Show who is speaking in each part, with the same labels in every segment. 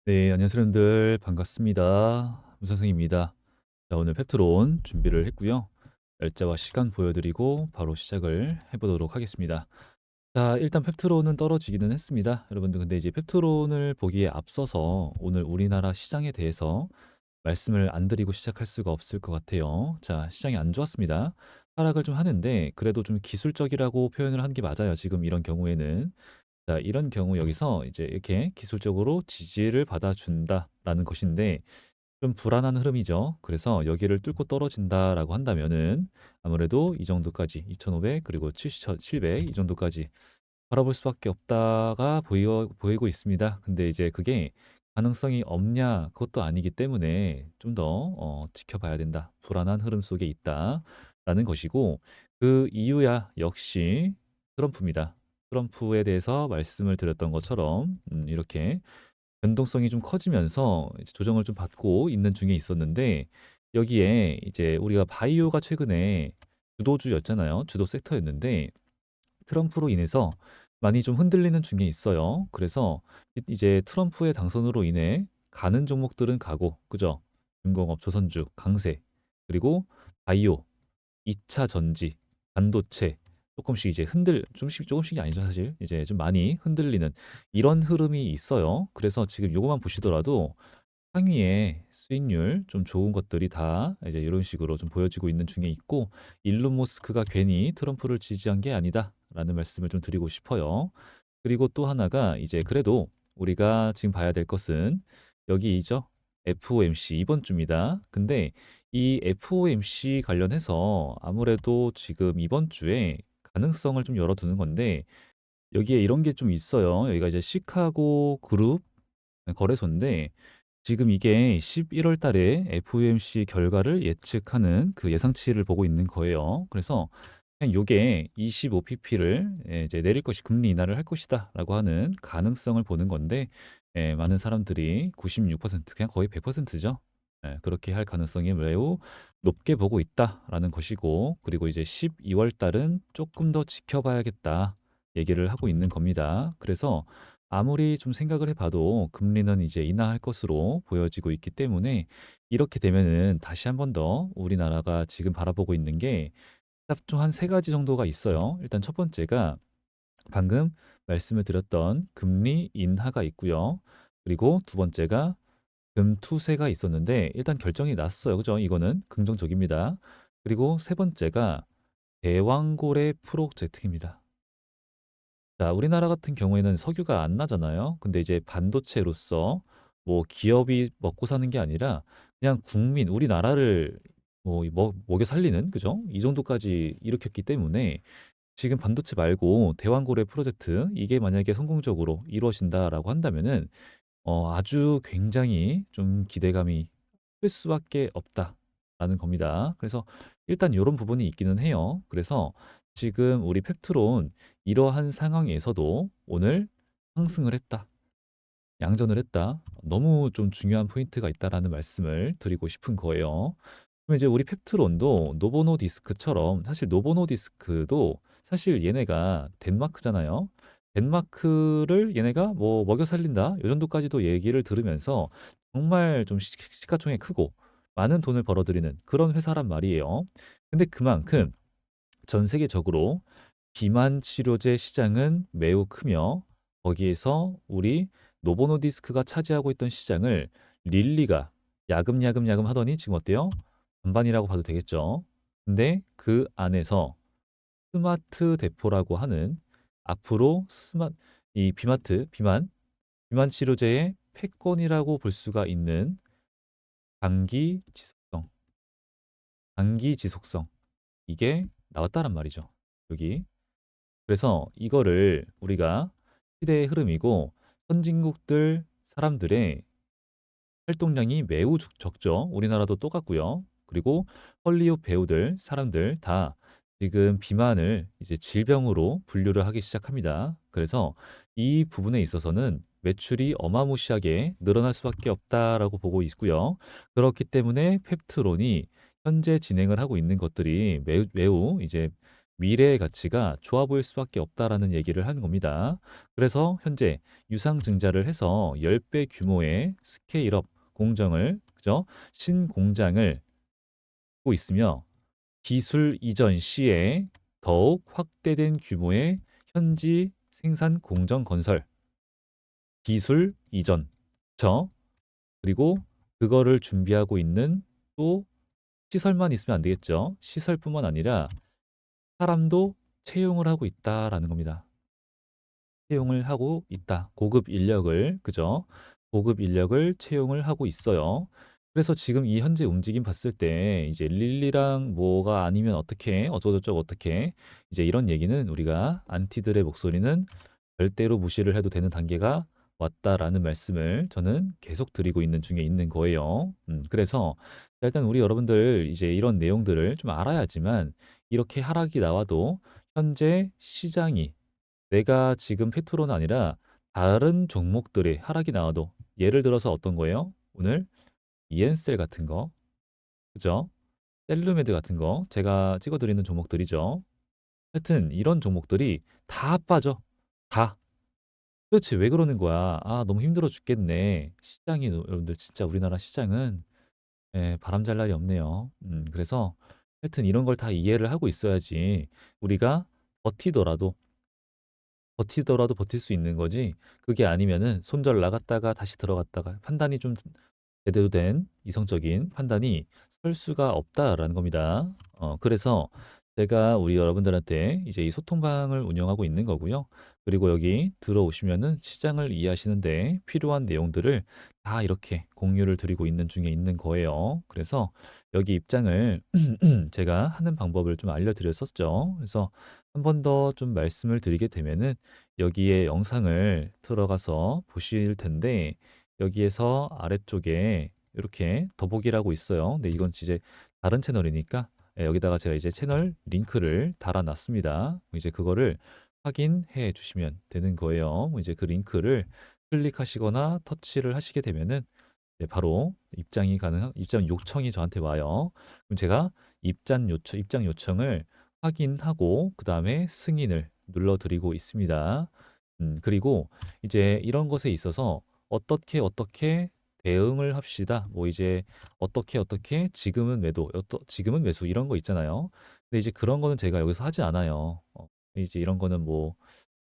Speaker 1: 네, 안녕하세요, 여러분들. 반갑습니다. 문선생입니다. 자, 오늘 펩트론 준비를 했고요. 날짜와 시간 보여드리고 바로 시작을 해보도록 하겠습니다. 자, 일단 펩트론은 떨어지기는 했습니다. 여러분들, 근데 이제 펩트론을 보기에 앞서서 오늘 우리나라 시장에 대해서 말씀을 안 드리고 시작할 수가 없을 것 같아요. 자, 시장이 안 좋았습니다. 하락을 좀 하는데 그래도 좀 기술적이라고 표현을 하는 게 맞아요. 지금 이런 경우에는. 자, 이런 경우 여기서 이제 이렇게 기술적으로 지지를 받아준다라는 것인데 좀 불안한 흐름이죠. 그래서 여기를 뚫고 떨어진다라고 한다면은 아무래도 이 정도까지 2,500 그리고 7,700 이 정도까지 바라볼 수밖에 없다가 보이고 있습니다. 근데 이제 그게 가능성이 없냐? 그것도 아니기 때문에 좀 더 지켜봐야 된다. 불안한 흐름 속에 있다라는 것이고 그 이유야 역시 트럼프입니다. 트럼프에 대해서 말씀을 드렸던 것처럼 이렇게 변동성이 좀 커지면서 이제 조정을 좀 받고 있는 중에 있었는데 여기에 이제 우리가 바이오가 최근에 주도주였잖아요. 주도 섹터였는데 트럼프로 인해서 많이 좀 흔들리는 중에 있어요. 그래서 이제 트럼프의 당선으로 인해 가는 종목들은 가고, 그죠? 중공업, 조선주, 강세, 그리고 바이오, 2차 전지, 반도체, 조금씩 이제 조금씩이 아니죠, 사실. 이제 좀 많이 흔들리는 이런 흐름이 있어요. 그래서 지금 요거만 보시더라도 상위에 수익률 좀 좋은 것들이 다 이제 이런 식으로 좀 보여지고 있는 중에 있고 일론 머스크가 괜히 트럼프를 지지한 게 아니다라는 말씀을 좀 드리고 싶어요. 그리고 또 하나가 이제 그래도 우리가 지금 봐야 될 것은 여기죠. FOMC 이번 주입니다. 근데 이 FOMC 관련해서 아무래도 지금 이번 주에 가능성을 좀 열어두는 건데 여기에 이런 게 좀 있어요. 여기가 이제 시카고 그룹 거래소인데 지금 이게 11월 달에 FOMC 결과를 예측하는 그 예상치를 보고 있는 거예요. 그래서 그냥 요게 25pp를 이제 내릴 것이 금리 인하를 할 것이다라고 하는 가능성을 보는 건데 많은 사람들이 96% 그냥 거의 100%죠. 그렇게 할 가능성이 매우 높게 보고 있다라는 것이고 그리고 이제 12월 달은 조금 더 지켜봐야겠다 얘기를 하고 있는 겁니다. 그래서 아무리 좀 생각을 해봐도 금리는 이제 인하할 것으로 보여지고 있기 때문에 이렇게 되면은 다시 한 번 더 우리나라가 지금 바라보고 있는 게 딱 좀 한 세 가지 정도가 있어요. 일단 첫 번째가 방금 말씀을 드렸던 금리 인하가 있고요. 그리고 두 번째가 금투세가 있었는데 일단 결정이 났어요. 그죠? 이거는 긍정적입니다. 그리고 세 번째가 대왕고래 프로젝트입니다. 자, 우리나라 같은 경우에는 석유가 안 나잖아요. 근데 이제 반도체로서 뭐 기업이 먹고 사는 게 아니라 그냥 국민, 우리나라를 뭐 먹여 살리는, 그죠? 이 정도까지 일으켰기 때문에 지금 반도체 말고 대왕고래 프로젝트 이게 만약에 성공적으로 이루어진다라고 한다면은 아주 굉장히 좀 기대감이 클 수밖에 없다라는 겁니다. 그래서 일단 이런 부분이 있기는 해요. 그래서 지금 우리 펩트론 이러한 상황에서도 오늘 상승을 했다. 양전을 했다. 너무 좀 중요한 포인트가 있다라는 말씀을 드리고 싶은 거예요. 그럼 이제 우리 펩트론도 노보노디스크처럼 사실 노보노디스크도 사실 얘네가 덴마크잖아요. 덴마크를 얘네가 뭐 먹여 살린다. 요 정도까지도 얘기를 들으면서 정말 좀 시가총액 크고 많은 돈을 벌어들이는 그런 회사란 말이에요. 근데 그만큼 전 세계적으로 비만 치료제 시장은 매우 크며 거기에서 우리 노보노디스크가 차지하고 있던 시장을 릴리가 야금야금 하더니 지금 어때요? 반반이라고 봐도 되겠죠. 근데 그 안에서 스마트 대포라고 하는 앞으로 이 비만 치료제의 패권이라고 볼 수가 있는 장기 지속성, 장기 지속성 이게 나왔다란 말이죠. 여기. 그래서 이거를 우리가 시대의 흐름이고 선진국들 사람들의 활동량이 매우 적죠. 우리나라도 똑같고요. 그리고 헐리우드 배우들, 사람들 다 지금 비만을 이제 질병으로 분류를 하기 시작합니다. 그래서 이 부분에 있어서는 매출이 어마무시하게 늘어날 수밖에 없다라고 보고 있고요. 그렇기 때문에 펩트론이 현재 진행을 하고 있는 것들이 매우 이제 미래의 가치가 좋아 보일 수밖에 없다라는 얘기를 하는 겁니다. 그래서 현재 유상증자를 해서 10배 규모의 스케일업 공정을 그죠? 신공장을 하고 있으며 기술 이전 시에 더욱 확대된 규모의 현지 생산 공정 건설, 기술 이전, 그쵸? 그리고 그거를 준비하고 있는 또 시설만 있으면 안 되겠죠. 시설뿐만 아니라 사람도 채용을 하고 있다라는 겁니다. 채용을 하고 있다. 고급 인력을, 그죠? 고급 인력을 채용을 하고 있어요. 그래서 지금 이 현재 움직임 봤을 때 이제 릴리랑 뭐가 아니면 어떻게 어쩌고저쩌고 어떻게 이제 이런 얘기는 우리가 안티들의 목소리는 절대로 무시를 해도 되는 단계가 왔다라는 말씀을 저는 계속 드리고 있는 중에 있는 거예요. 그래서 일단 우리 여러분들 이제 이런 내용들을 좀 알아야지만 이렇게 하락이 나와도 현재 시장이 내가 지금 페트로는 아니라 다른 종목들의 하락이 나와도 예를 들어서 어떤 거예요? 오늘 이엔셀 같은 거, 그죠? 셀루메드 같은 거 제가 찍어드리는 종목들이죠. 하여튼 이런 종목들이 다 빠져. 다. 도대체 왜 그러는 거야? 아, 너무 힘들어 죽겠네. 시장이 여러분들 진짜 우리나라 시장은 바람잘 날이 없네요. 그래서 하여튼 이런 걸 다 이해를 하고 있어야지 우리가 버티더라도 버틸 수 있는 거지. 그게 아니면은 손절 나갔다가 다시 들어갔다가 판단이 좀 제대로 된 이성적인 판단이 설 수가 없다라는 겁니다. 그래서 제가 우리 여러분들한테 이제 이 소통방을 운영하고 있는 거고요. 그리고 여기 들어오시면은 시장을 이해하시는데 필요한 내용들을 다 이렇게 공유를 드리고 있는 중에 있는 거예요. 그래서 여기 입장을 제가 하는 방법을 좀 알려드렸었죠. 그래서 한 번 더 좀 말씀을 드리게 되면은 여기에 영상을 들어가서 보실 텐데 여기에서 아래쪽에 이렇게 더보기라고 있어요. 근데 이건 이제 다른 채널이니까 여기다가 제가 이제 채널 링크를 달아놨습니다. 이제 그거를 확인해 주시면 되는 거예요. 이제 그 링크를 클릭하시거나 터치를 하시게 되면은 바로 입장 요청이 저한테 와요. 그럼 제가 입장 요청을 확인하고 그 다음에 승인을 눌러드리고 있습니다. 그리고 이제 이런 것에 있어서 어떻게 대응을 합시다. 뭐 이제 어떻게 지금은 매도, 지금은 매수 이런 거 있잖아요. 근데 이제 그런 거는 제가 여기서 하지 않아요. 이제 이런 거는 뭐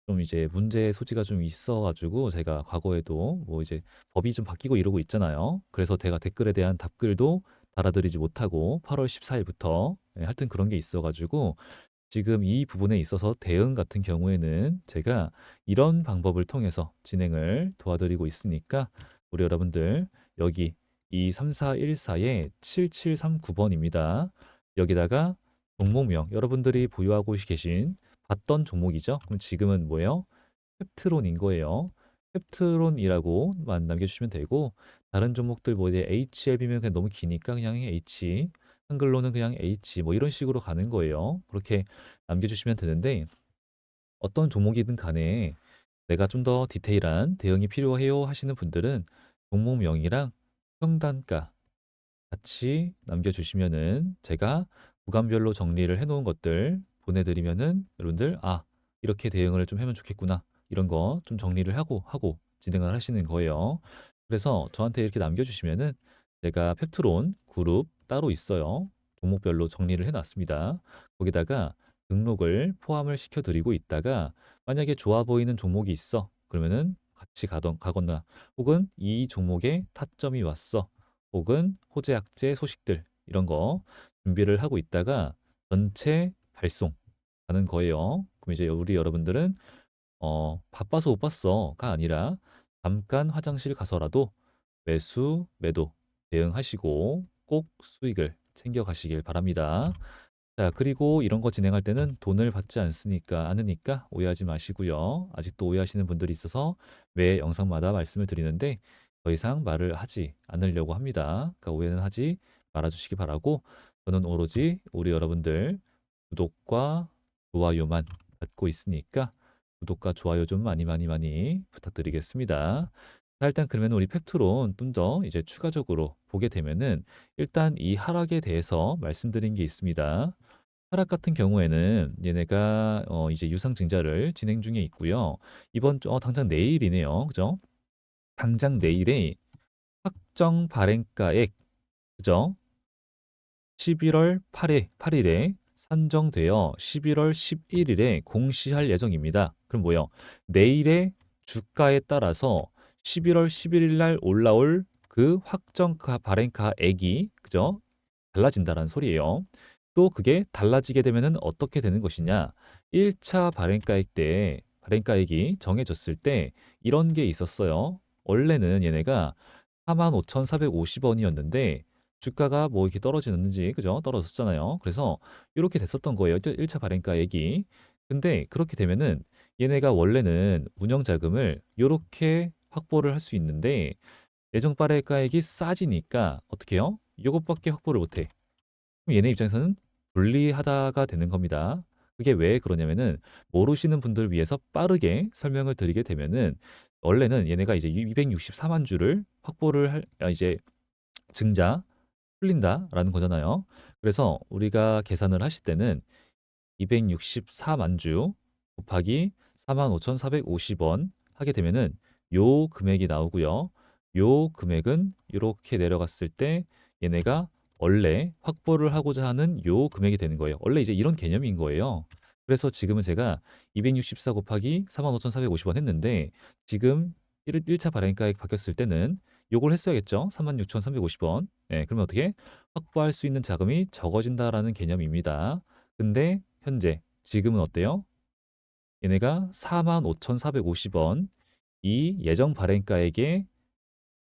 Speaker 1: 좀 이제 문제의 소지가 좀 있어 가지고 제가 과거에도 뭐 이제 법이 좀 바뀌고 이러고 있잖아요. 그래서 제가 댓글에 대한 답글도 달아드리지 못하고 8월 14일부터 하여튼 그런 게 있어 가지고 지금 이 부분에 있어서 대응 같은 경우에는 제가 이런 방법을 통해서 진행을 도와드리고 있으니까 우리 여러분들 여기 이 3414에 7739번입니다. 여기다가 종목명 여러분들이 보유하고 계신 봤던 종목이죠. 그럼 지금은 뭐예요? 펩트론인 거예요. 펩트론이라고만 남겨주시면 되고 다른 종목들 뭐 이제 HL이면 그냥 너무 기니까 그냥 H 한글로는 그냥 H 뭐 이런 식으로 가는 거예요. 그렇게 남겨주시면 되는데 어떤 종목이든 간에 내가 좀 더 디테일한 대응이 필요해요 하시는 분들은 종목명이랑 평단가 같이 남겨주시면은 제가 구간별로 정리를 해놓은 것들 보내드리면은 여러분들 아 이렇게 대응을 좀 하면 좋겠구나 이런 거 좀 정리를 하고 진행을 하시는 거예요. 그래서 저한테 이렇게 남겨주시면은 제가 펩트론 그룹 따로 있어요. 종목별로 정리를 해놨습니다. 거기다가 등록을 포함을 시켜드리고 있다가 만약에 좋아 보이는 종목이 있어 그러면은 같이 가거나 혹은 이 종목에 타점이 왔어 혹은 호재학제 소식들 이런 거 준비를 하고 있다가 전체 발송 하는 거예요. 그럼 이제 우리 여러분들은 바빠서 못 봤어가 아니라 잠깐 화장실 가서라도 매수, 매도 대응하시고 꼭 수익을 챙겨 가시길 바랍니다. 자, 그리고 이런 거 진행할 때는 돈을 받지 않으니까 오해하지 마시고요. 아직도 오해하시는 분들이 있어서 매 영상마다 말씀을 드리는데 더 이상 말을 하지 않으려고 합니다. 그러니까 오해는 하지 말아주시기 바라고 저는 오로지 우리 여러분들 구독과 좋아요만 받고 있으니까 구독과 좋아요 좀 많이 부탁드리겠습니다. 자, 일단 그러면 우리 팩트론 좀 더 이제 추가적으로 보게 되면은 일단 이 하락에 대해서 말씀드린 게 있습니다. 하락 같은 경우에는 얘네가 이제 유상증자를 진행 중에 있고요. 이번 주 당장 내일이네요. 그죠? 당장 내일에 확정 발행가액 그죠? 11월 8일에 산정되어 11월 11일에 공시할 예정입니다. 그럼 뭐요? 내일의 주가에 따라서 11월 11일 날 올라올 그 확정 발행가액이 그죠? 달라진다라는 소리예요. 또 그게 달라지게 되면은 어떻게 되는 것이냐? 1차 발행가액 때 발행가액이 정해졌을 때 이런 게 있었어요. 원래는 얘네가 45,450원이었는데 주가가 뭐 이렇게 떨어지는지 그죠? 떨어졌잖아요. 그래서 이렇게 됐었던 거예요. 1차 발행가액이. 근데 그렇게 되면은 얘네가 원래는 운영 자금을 이렇게 확보를 할 수 있는데 예정 발행가액이 싸지니까 어떻게 해요? 요것밖에 확보를 못 해. 그럼 얘네 입장에서는 불리하다가 되는 겁니다. 그게 왜 그러냐면은 모르시는 분들 위해서 빠르게 설명을 드리게 되면은 원래는 얘네가 이제 264만 주를 확보를 이제 증자 풀린다라는 거잖아요. 그래서 우리가 계산을 하실 때는 264만 주 곱하기 45,450원 하게 되면은 요 금액이 나오고요. 요 금액은 이렇게 내려갔을 때 얘네가 원래 확보를 하고자 하는 요 금액이 되는 거예요. 원래 이제 이런 개념인 거예요. 그래서 지금은 제가 264 곱하기 45,450원 했는데 지금 1차 발행가액 바뀌었을 때는 요걸 했어야겠죠. 36,350원. 네, 그러면 어떻게 확보할 수 있는 자금이 적어진다라는 개념입니다. 근데 현재 지금은 어때요? 얘네가 45,450원 이 예정 발행가액에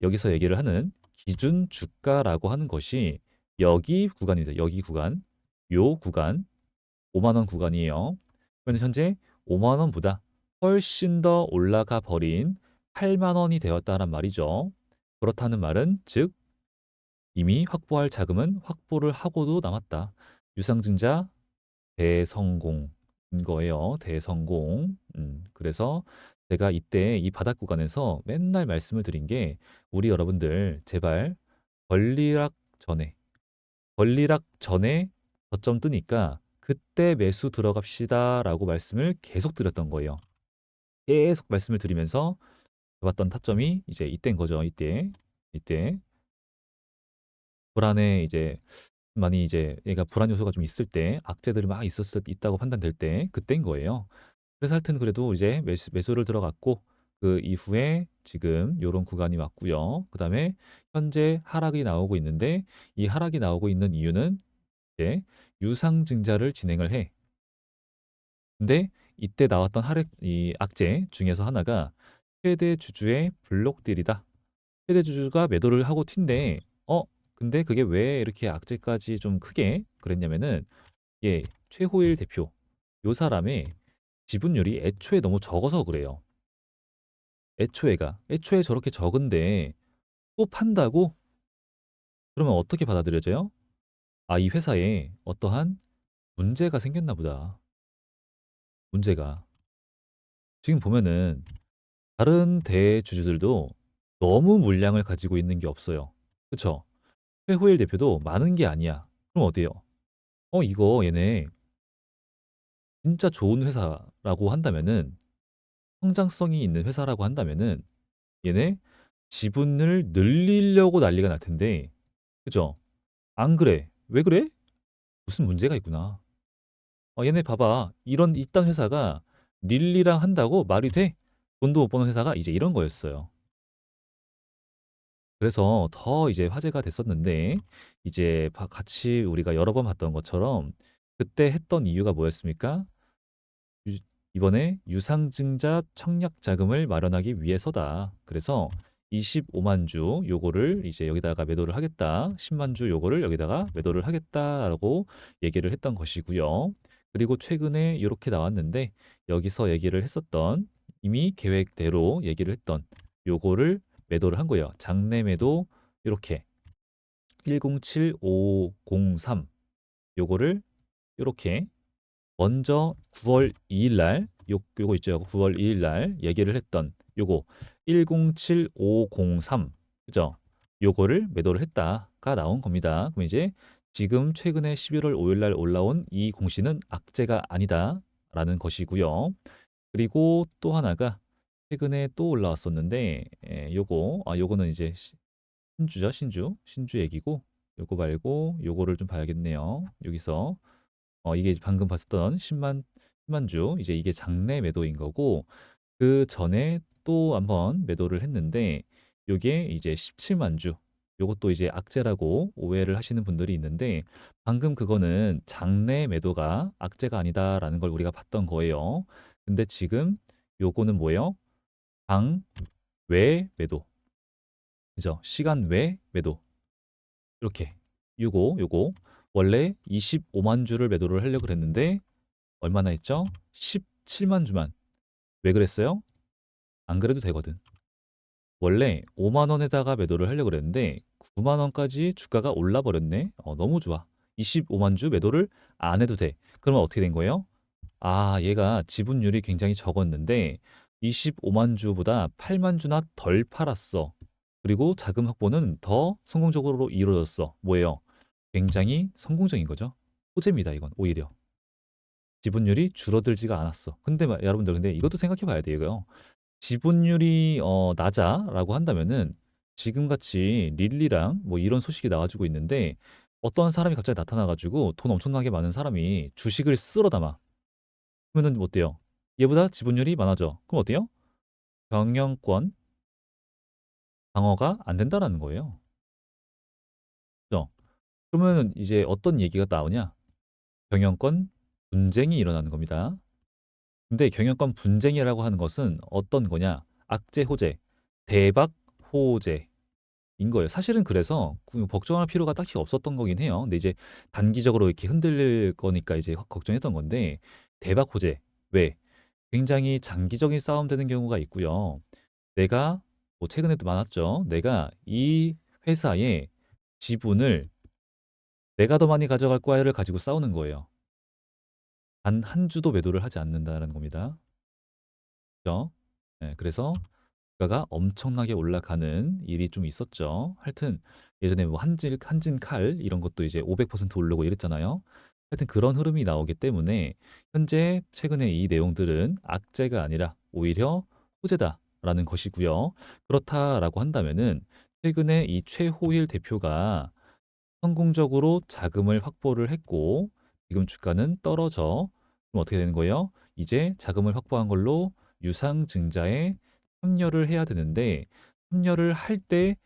Speaker 1: 여기서 얘기를 하는 기준 주가라고 하는 것이 여기 구간입니다. 여기 구간, 요 구간 5만 원 구간이에요. 그런데 현재 5만 원보다 훨씬 더 올라가 버린 8만 원이 되었다란 말이죠. 그렇다는 말은 즉 이미 확보할 자금은 확보를 하고도 남았다. 유상증자 대성공인 거예요. 대성공. 그래서 제가 이때 이 바닥 구간에서 맨날 말씀을 드린 게 우리 여러분들 제발 권리락 전에 권리락 전에 저점 뜨니까 그때 매수 들어갑시다라고 말씀을 계속 드렸던 거예요. 계속 말씀을 드리면서 잡았던 타점이 이제 이때인 거죠. 이때 불안에 이제 많이 이제 얘가 불안 요소가 좀 있을 때 악재들이 막 있다고 판단될 때 그때인 거예요. 그래서 하여튼 그래도 이제 매수를 들어갔고 그 이후에 지금 요런 구간이 왔고요. 그다음에 현재 하락이 나오고 있는데 이 하락이 나오고 있는 이유는 이제 유상증자를 진행을 해. 근데 이때 나왔던 이 악재 중에서 하나가 최대 주주의 블록딜이다. 최대 주주가 매도를 하고 튄데 근데 그게 왜 이렇게 악재까지 좀 크게 그랬냐면은 예, 최호일 대표 요 사람의 지분율이 애초에 너무 적어서 그래요. 애초에 저렇게 적은데 또 판다고? 그러면 어떻게 받아들여져요? 아, 이 회사에 어떠한 문제가 생겼나 보다. 문제가. 지금 보면은 다른 대주주들도 너무 물량을 가지고 있는 게 없어요. 그쵸? 최호일 대표도 많은 게 아니야. 그럼 어때요? 이거 얘네 진짜 좋은 회사라고 한다면은 성장성이 있는 회사라고 한다면은 얘네 지분을 늘리려고 난리가 날 텐데 그죠? 안 그래. 왜 그래? 무슨 문제가 있구나. 얘네 봐봐. 이딴 회사가 릴리랑 한다고 말이 돼? 돈도 못 버는 회사가 이제 이런 거였어요. 그래서 더 이제 화제가 됐었는데 이제 같이 우리가 여러 번 봤던 것처럼 그때 했던 이유가 뭐였습니까? 유- 이번에 유상증자 청약 자금을 마련하기 위해서다. 그래서 25만 주 요거를 이제 여기다가 매도를 하겠다. 10만 주 요거를 여기다가 매도를 하겠다라고 얘기를 했던 것이고요. 그리고 최근에 이렇게 나왔는데 여기서 얘기를 했었던 이미 계획대로 얘기를 했던 요거를 매도를 한 거예요. 장내 매도 이렇게 107503 요거를 이렇게 먼저 9월 2일 날 요거 있죠. 9월 2일 날 얘기를 했던 요거 107503 그죠? 요거를 매도를 했다가 나온 겁니다. 그럼 이제 지금 최근에 11월 5일 날 올라온 이 공시는 악재가 아니다라는 것이고요. 그리고 또 하나가 최근에 또 올라왔었는데 요거는 이제 신주죠. 신주 얘기고 요거 말고 요거를 좀 봐야겠네요. 여기서 이게 방금 봤었던 10만 주 이제 이게 장내 매도인 거고 그전에 또 한번 매도를 했는데 요게 이제 17만 주. 요것도 이제 악재라고 오해를 하시는 분들이 있는데 방금 그거는 장내 매도가 악재가 아니다라는 걸 우리가 봤던 거예요. 근데 지금 요거는 뭐예요? 장 외 매도. 그죠? 시간 외 매도. 이렇게. 요거 원래 25만 주를 매도를 하려고 그랬는데 얼마나 했죠? 17만 주만. 왜 그랬어요? 안 그래도 되거든. 원래 5만 원에다가 매도를 하려고 그랬는데 9만 원까지 주가가 올라 버렸네. 너무 좋아. 25만 주 매도를 안 해도 돼. 그러면 어떻게 된 거예요? 아, 얘가 지분율이 굉장히 적었는데 25만 주보다 8만 주나 덜 팔았어. 그리고 자금 확보는 더 성공적으로 이루어졌어. 뭐예요? 굉장히 성공적인 거죠. 호재입니다, 이건 오히려. 지분율이 줄어들지가 않았어. 근데 여러분들 근데 이것도 생각해 봐야 돼요, 이거요. 지분율이 낮아라고 한다면은 지금같이 릴리랑 뭐 이런 소식이 나와주고 있는데 어떤 사람이 갑자기 나타나 가지고 돈 엄청나게 많은 사람이 주식을 쓸어 담아. 그러면은 어때요? 얘보다 지분율이 많아져. 그럼 어때요? 경영권 방어가 안 된다라는 거예요. 그죠? 그러면은 이제 어떤 얘기가 나오냐? 경영권 분쟁이 일어나는 겁니다. 근데 경영권 분쟁이라고 하는 것은 어떤 거냐? 악재 호재, 대박 호재. 인 거예요. 사실은 그래서 걱정할 필요가 딱히 없었던 거긴 해요. 근데 이제 단기적으로 이렇게 흔들릴 거니까 이제 확 걱정했던 건데 대박 호재. 왜? 굉장히 장기적인 싸움 되는 경우가 있고요. 내가 뭐 최근에도 많았죠. 내가 이 회사의 지분을 내가 더 많이 가져갈 거야를 가지고 싸우는 거예요. 단 한 주도 매도를 하지 않는다는 겁니다. 그죠? 네, 그래서 주가가 엄청나게 올라가는 일이 좀 있었죠. 하여튼 예전에 뭐 한진칼 이런 것도 이제 500% 오르고 이랬잖아요. 하여튼 그런 흐름이 나오기 때문에 현재 최근에 이 내용들은 악재가 아니라 오히려 호재다라는 것이고요. 그렇다라고 한다면은 최근에 이 최호일 대표가 성공적으로 자금을 확보를 했고 지금 주가는 떨어져. 그럼 어떻게 되는 거예요? 이제 자금을 확보한 걸로 유상증자에 참여를 해야 되는데 참여를 할 때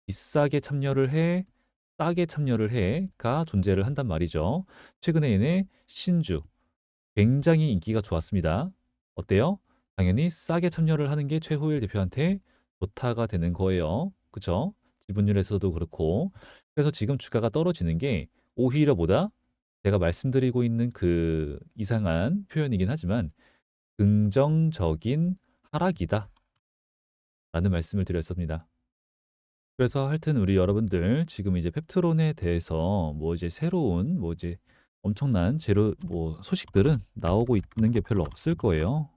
Speaker 1: 비싸게 참여를 해, 싸게 참여를 해가 존재를 한단 말이죠. 최근에는 신주 굉장히 인기가 좋았습니다. 어때요? 당연히 싸게 참여를 하는 게 최호일 대표한테 좋다가 되는 거예요. 그쵸? 지분율에서도 그렇고. 그래서 지금 주가가 떨어지는 게 오히려 보다 제가 말씀드리고 있는 그 이상한 표현이긴 하지만 긍정적인 하락이다 라는 말씀을 드렸습니다. 그래서 하여튼 우리 여러분들 지금 이제 펩트론에 대해서 뭐 이제 새로운 뭐 이제 엄청난 재료 뭐 소식들은 나오고 있는 게 별로 없을 거예요.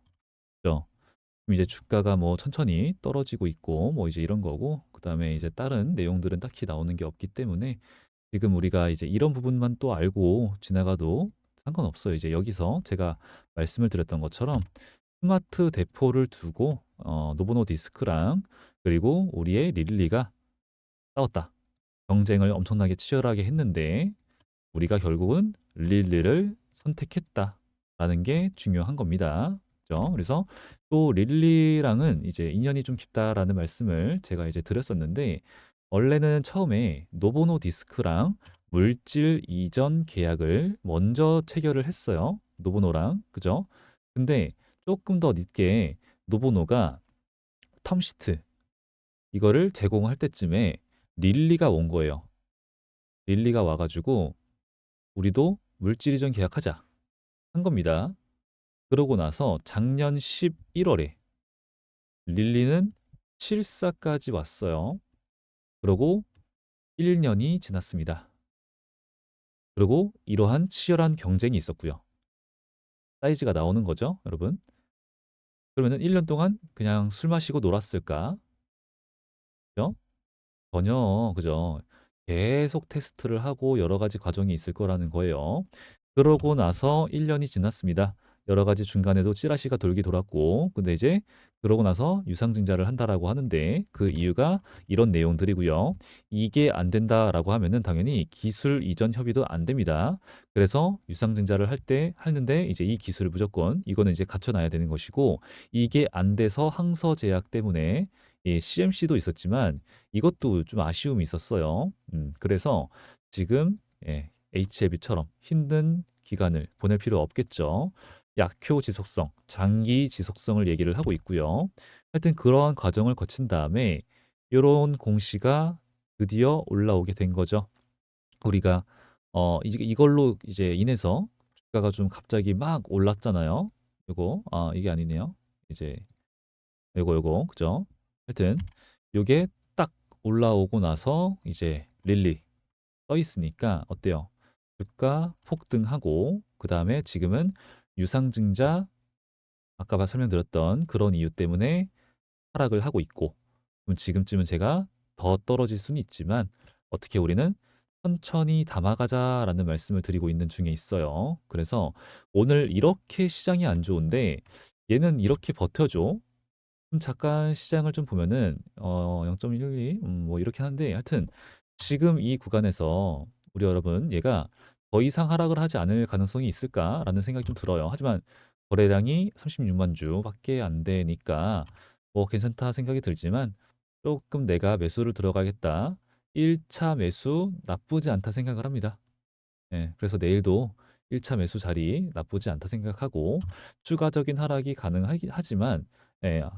Speaker 1: 그죠? 그럼 이제 주가가 뭐 천천히 떨어지고 있고 뭐 이제 이런 거고 그다음에 이제 다른 내용들은 딱히 나오는 게 없기 때문에 지금 우리가 이제 이런 부분만 또 알고 지나가도 상관없어요. 이제 여기서 제가 말씀을 드렸던 것처럼 스마트 대포를 두고 노보노 디스크랑 그리고 우리의 릴리가 싸웠다. 경쟁을 엄청나게 치열하게 했는데 우리가 결국은 릴리를 선택했다라는 게 중요한 겁니다. 그죠? 그래서 또 릴리랑은 이제 인연이 좀 깊다라는 말씀을 제가 이제 드렸었는데 원래는 처음에 노보노 디스크랑 물질 이전 계약을 먼저 체결을 했어요. 노보노랑. 그죠? 근데 조금 더 늦게 노보노가 텀시트 이거를 제공할 때쯤에 릴리가 온 거예요. 릴리가 와가지고 우리도 물질 이전 계약하자 한 겁니다. 그러고 나서 작년 11월에 릴리는 실사까지 왔어요. 그러고 1년이 지났습니다. 그리고 이러한 치열한 경쟁이 있었고요. 사이즈가 나오는 거죠, 여러분. 그러면은 1년 동안 그냥 술 마시고 놀았을까? 그죠? 전혀, 그죠? 계속 테스트를 하고 여러 가지 과정이 있을 거라는 거예요. 그러고 나서 1 년이 지났습니다. 여러 가지 중간에도 찌라시가 돌긴 돌았고 근데 이제 그러고 나서 유상증자를 한다라고 하는데 그 이유가 이런 내용들이고요. "이게 안 된다."라고 하면은 당연히 기술 이전 협의도 안 됩니다. 그래서 유상증자를 할 때 하는데 이제 이 기술을 무조건 이거는 이제 갖춰 놔야 되는 것이고 이게 안 돼서 항서 제약 때문에 CMC도 있었지만 이것도 좀 아쉬움이 있었어요. 그래서 지금 HLB처럼 힘든 기간을 보낼 필요 없겠죠. 약효 지속성, 장기 지속성을 얘기를 하고 있고요. 하여튼 그러한 과정을 거친 다음에 요런 공시가 드디어 올라오게 된 거죠. 우리가 이제 이걸로 이제 인해서 주가가 좀 갑자기 막 올랐잖아요. 요거 이게 아니네요. 이제 요거 그죠? 하여튼 요게 딱 올라오고 나서 이제 릴리 떠 있으니까 어때요? 주가 폭등하고 그다음에 지금은 유상증자 아까 설명드렸던 그런 이유 때문에 하락을 하고 있고 그럼 지금쯤은 제가 더 떨어질 수는 있지만 어떻게 우리는 천천히 담아가자라는 말씀을 드리고 있는 중에 있어요. 그래서 오늘 이렇게 시장이 안 좋은데 얘는 이렇게 버텨줘. 잠깐 시장을 좀 보면은 0.12 뭐 이렇게 하는데 하여튼 지금 이 구간에서 우리 여러분 얘가 더 이상 하락을 하지 않을 가능성이 있을까라는 생각이 좀 들어요. 하지만 거래량이 36만 주밖에 안 되니까 뭐 괜찮다 생각이 들지만 조금 내가 매수를 들어가겠다. 1차 매수 나쁘지 않다 생각을 합니다. 그래서 내일도 1차 매수 자리 나쁘지 않다 생각하고 추가적인 하락이 가능하긴 하지만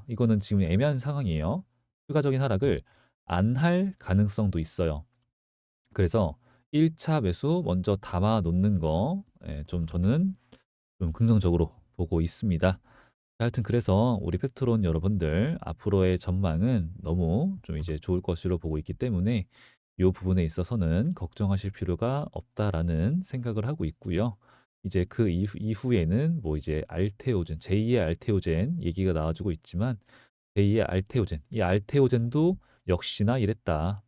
Speaker 1: 이거는 지금 애매한 상황이에요. 추가적인 하락을 안 할 가능성도 있어요. 그래서 1차 매수 먼저 담아 놓는 거 좀 저는 좀 긍정적으로 보고 있습니다. 하여튼 그래서 우리 펩트론 여러분들 앞으로의 전망은 너무 좀 이제 좋을 것으로 보고 있기 때문에 이 부분에 있어서는 걱정하실 필요가 없다라는 생각을 하고 있고요. 이제 그 이후에는 뭐 이제 알테오젠, 제2의 알테오젠 얘기가 나와주고 있지만 제2의 알테오젠, 이 알테오젠도 역시나 이랬다.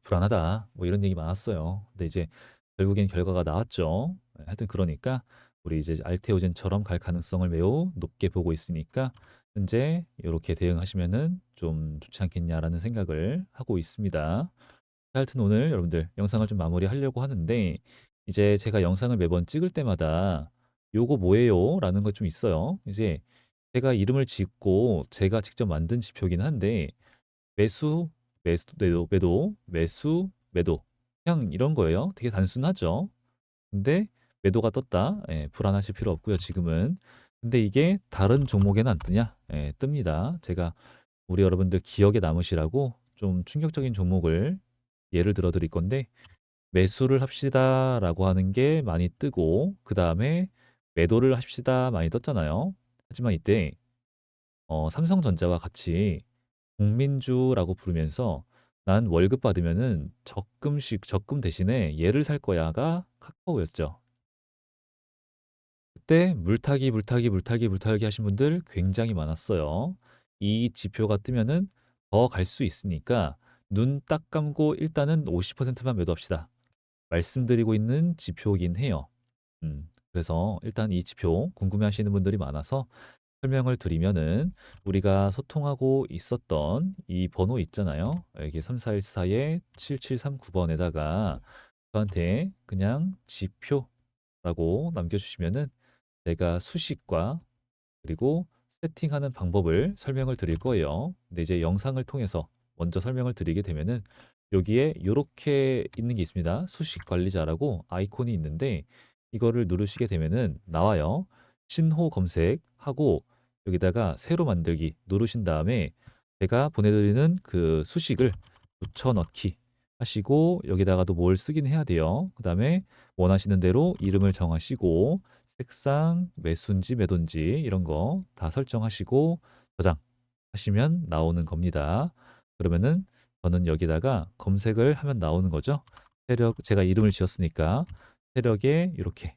Speaker 1: 불안하다. 뭐 이런 얘기 많았어요. 근데 이제 결국엔 결과가 나왔죠. 하여튼 그러니까 우리 이제 알테오젠처럼 갈 가능성을 매우 높게 보고 있으니까 현재 이렇게 대응하시면은 좀 좋지 않겠냐라는 생각을 하고 있습니다. 하여튼 오늘 여러분들 영상을 좀 마무리하려고 하는데 이제 제가 영상을 매번 찍을 때마다 "요거 뭐예요?" 라는 거 좀 있어요. 이제 제가 이름을 짓고 제가 직접 만든 지표긴 한데 매수, 매수, 매도, 매수, 매도. 그냥 이런 거예요. 되게 단순하죠. 근데 매도가 떴다. 불안하실 필요 없고요, 지금은. 근데 이게 다른 종목에는 안 뜨냐? 뜹니다. 제가 우리 여러분들 기억에 남으시라고 좀 충격적인 종목을 예를 들어 드릴 건데 매수를 합시다라고 하는 게 많이 뜨고 그다음에 매도를 합시다 많이 떴잖아요. 하지만 이때 삼성전자와 같이 국민주라고 부르면서 "난 월급 받으면은 적금 대신에 얘를 살 거야."가 카카오였죠. 그때 물타기, 물타기, 물타기, 물타기 하신 분들 굉장히 많았어요. 이 지표가 뜨면은 더 갈 수 있으니까 눈 딱 감고 일단은 50%만 매도합시다. 말씀드리고 있는 지표이긴 해요. 그래서 일단 이 지표 궁금해하시는 분들이 많아서 설명을 드리면은 우리가 소통하고 있었던 이 번호 있잖아요. 여기 3414에 7739번에다가 저한테 그냥 지표라고 남겨주시면은 제가 수식과 그리고 세팅하는 방법을 설명을 드릴 거예요. 근데 이제 영상을 통해서 먼저 설명을 드리게 되면은 여기에 요렇게 있는 게 있습니다. 수식 관리자라고 아이콘이 있는데 이거를 누르시게 되면은 나와요. 신호 검색하고 여기다가 새로 만들기 누르신 다음에 제가 보내드리는 그 수식을 붙여넣기 하시고 여기다가도 뭘 쓰긴 해야 돼요. 그 다음에 원하시는 대로 이름을 정하시고 색상, 매수인지 매도인지 이런 거 다 설정하시고 저장하시면 나오는 겁니다. 그러면은 저는 여기다가 검색을 하면 나오는 거죠. 세력, 제가 이름을 지었으니까 세력에 이렇게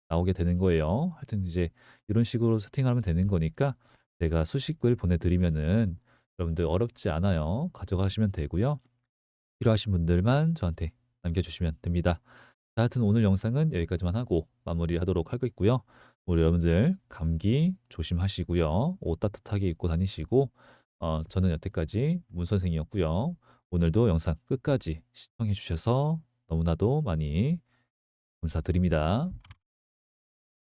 Speaker 1: 나오게 되는 거예요. 하여튼 이제 이런 식으로 세팅하면 되는 거니까 제가 수식을 보내드리면은 여러분들 어렵지 않아요. 가져가시면 되고요. 필요하신 분들만 저한테 남겨주시면 됩니다. 자, 하여튼 오늘 영상은 여기까지만 하고 마무리하도록 하겠고요. 우리 여러분들 감기 조심하시고요. 옷 따뜻하게 입고 다니시고 저는 여태까지 문 선생이었고요. 오늘도 영상 끝까지 시청해 주셔서 너무나도 많이 감사드립니다.